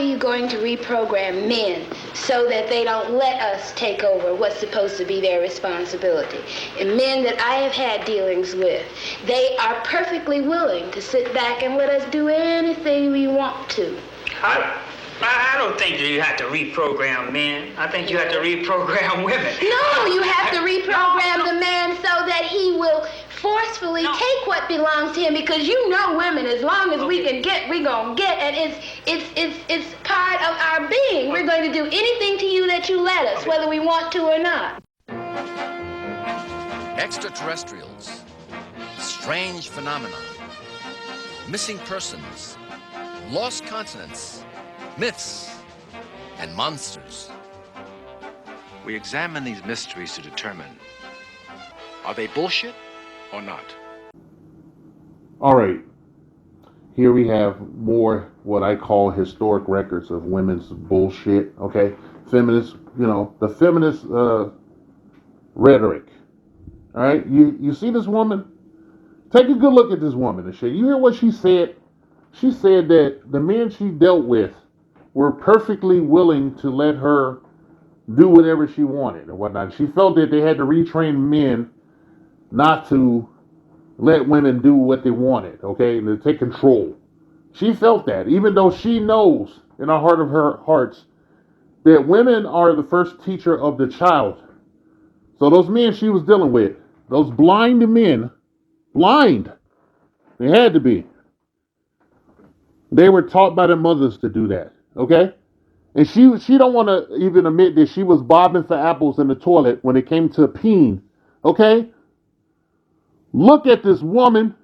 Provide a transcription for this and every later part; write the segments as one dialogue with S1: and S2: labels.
S1: you going to reprogram men so that they don't let us take over what's supposed to be their responsibility? And men that I have had dealings with, they are perfectly willing to sit back and let us do anything we want to.
S2: I don't think you have to reprogram men. I think you have to reprogram women.
S1: No, you have to reprogram the man so that he will forcefully take what belongs to him, because you know women, as long as we can get, we're going to get, and it's part of our being. We're going to do anything to you that you let us, whether we want to or not.
S3: Extraterrestrials, strange phenomena, missing persons, lost continents, myths, and monsters.
S4: We examine these mysteries to determine, are they bullshit or not?
S5: All right. Here we have more what I call historic records of women's bullshit. Okay. Feminist, the feminist rhetoric. All right. You see this woman? Take a good look at this woman and shit. You hear what she said? She said that the men she dealt with were perfectly willing to let her do whatever she wanted or whatnot. She felt that they had to retrain men not to let women do what they wanted, okay, and to take control. She felt that, even though she knows in the heart of her hearts that women are the first teacher of the child. So those men she was dealing with, those blind men, they had to be. They were taught by their mothers to do that, okay? And she don't want to even admit that she was bobbing for apples in the toilet when it came to peeing, okay? Look at this woman.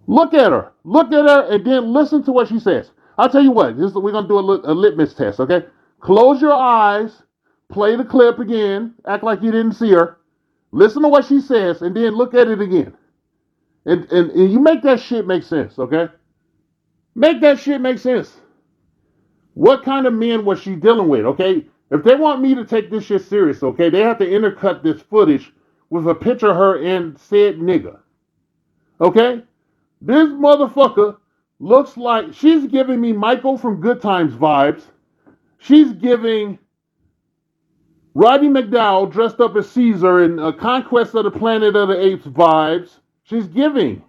S5: Look at her. Look at her and then listen to what she says. I'll tell you what, we're going to do a litmus test, okay? Close your eyes, play the clip again, act like you didn't see her, listen to what she says, and then look at it again. And you make that shit make sense, okay? Make that shit make sense. What kind of men was she dealing with, okay? If they want me to take this shit serious, okay, they have to intercut this footage with a picture of her and said nigga. Okay? This motherfucker looks like she's giving me Michael from Good Times vibes. She's giving Roddy McDowell dressed up as Caesar in Conquest of the Planet of the Apes vibes. She's giving.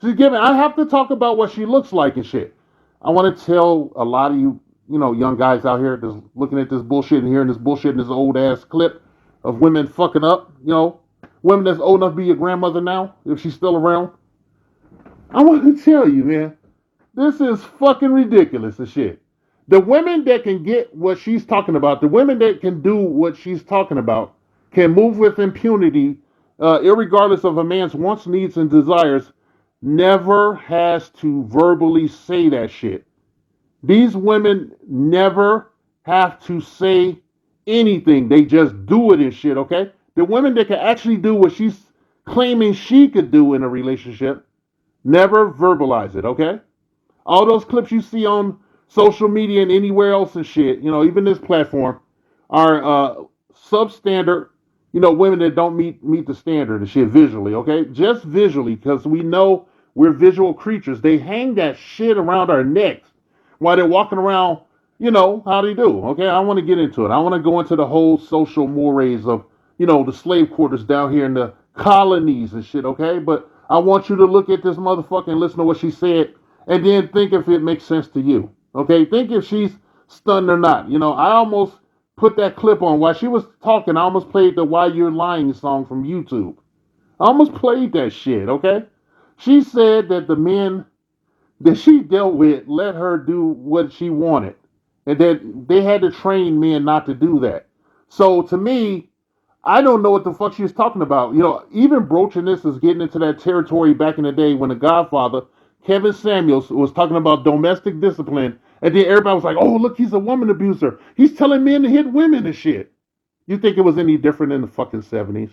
S5: I have to talk about what she looks like and shit. I want to tell a lot of you, young guys out here that's looking at this bullshit and hearing this bullshit in this old ass clip of women fucking up, women that's old enough to be your grandmother now, if she's still around. I want to tell you, man, this is fucking ridiculous as shit. The women that can get what she's talking about, the women that can do what she's talking about, can move with impunity, irregardless of a man's wants, needs, and desires, never has to verbally say that shit. These women never have to say anything. They just do it and shit, okay? The women that can actually do what she's claiming she could do in a relationship never verbalize it, okay? All those clips you see on social media and anywhere else and shit, even this platform, are substandard, women that don't meet the standard and shit visually, okay? Just visually, because we know we're visual creatures. They hang that shit around our necks while they're walking around, how they do, okay? I want to get into it. I want to go into the whole social mores of, the slave quarters down here in the colonies and shit, okay? But I want you to look at this motherfucker and listen to what she said and then think if it makes sense to you, okay? Think if she's stunned or not. I almost put that clip on while she was talking. I almost played the Why You're Lying song from YouTube. I almost played that shit, okay? She said that the men that she dealt with let her do what she wanted, and that they had to train men not to do that. So to me, I don't know what the fuck she was talking about. Even broaching this is getting into that territory back in the day when the Godfather, Kevin Samuels, was talking about domestic discipline, and then everybody was like, oh, look, he's a woman abuser. He's telling men to hit women and shit. You think it was any different in the fucking 70s?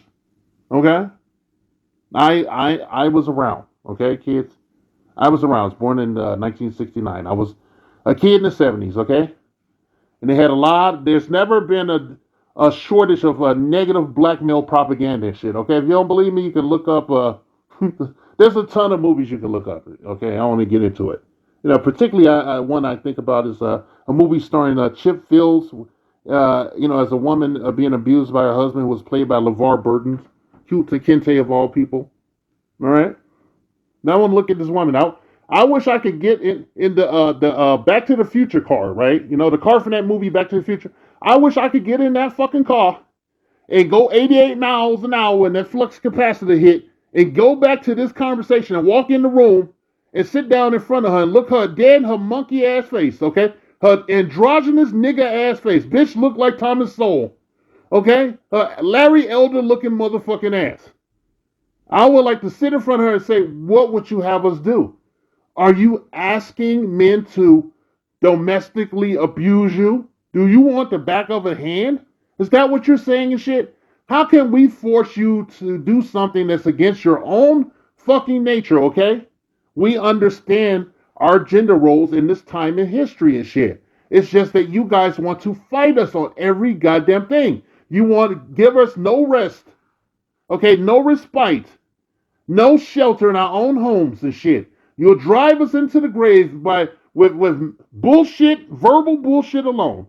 S5: Okay? I was around, okay, kids? I was around. I was born in 1969. I was a kid in the 70s, okay? And they had there's never been a shortage of negative blackmail propaganda and shit, okay? If you don't believe me, you can look up, there's a ton of movies you can look up, okay? I don't want to get into it. You know, particularly one I think about is a movie starring Chip Fields. As a woman being abused by her husband, who was played by LeVar Burton, cute to Kente of all people. All right. Now I want to look at this woman. I wish I could get in the Back to the Future car, right? You know, the car from that movie Back to the Future. I wish I could get in that fucking car and go 88 miles an hour when that flux capacitor hit and go back to this conversation and walk in the room and sit down in front of her and look her dead in her monkey ass face, okay? Her androgynous nigga ass face. Bitch looked like Thomas Sowell, okay? Her Larry Elder looking motherfucking ass. I would like to sit in front of her and say, what would you have us do? Are you asking men to domestically abuse you? Do you want the back of a hand? Is that what you're saying and shit? How can we force you to do something that's against your own fucking nature, okay? We understand our gender roles in this time in history and shit. It's just that you guys want to fight us on every goddamn thing. You want to give us no rest, okay? No respite, no shelter in our own homes and shit. You'll drive us into the grave with bullshit, verbal bullshit alone.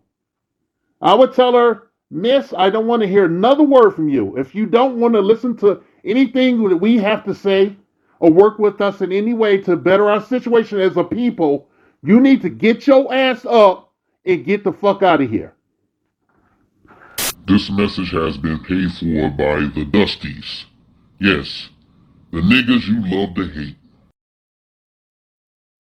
S5: I would tell her, Miss, I don't want to hear another word from you. If you don't want to listen to anything that we have to say or work with us in any way to better our situation as a people, you need to get your ass up and get the fuck out of here.
S6: This message has been paid for by the Dusties. Yes, the niggas you love to hate.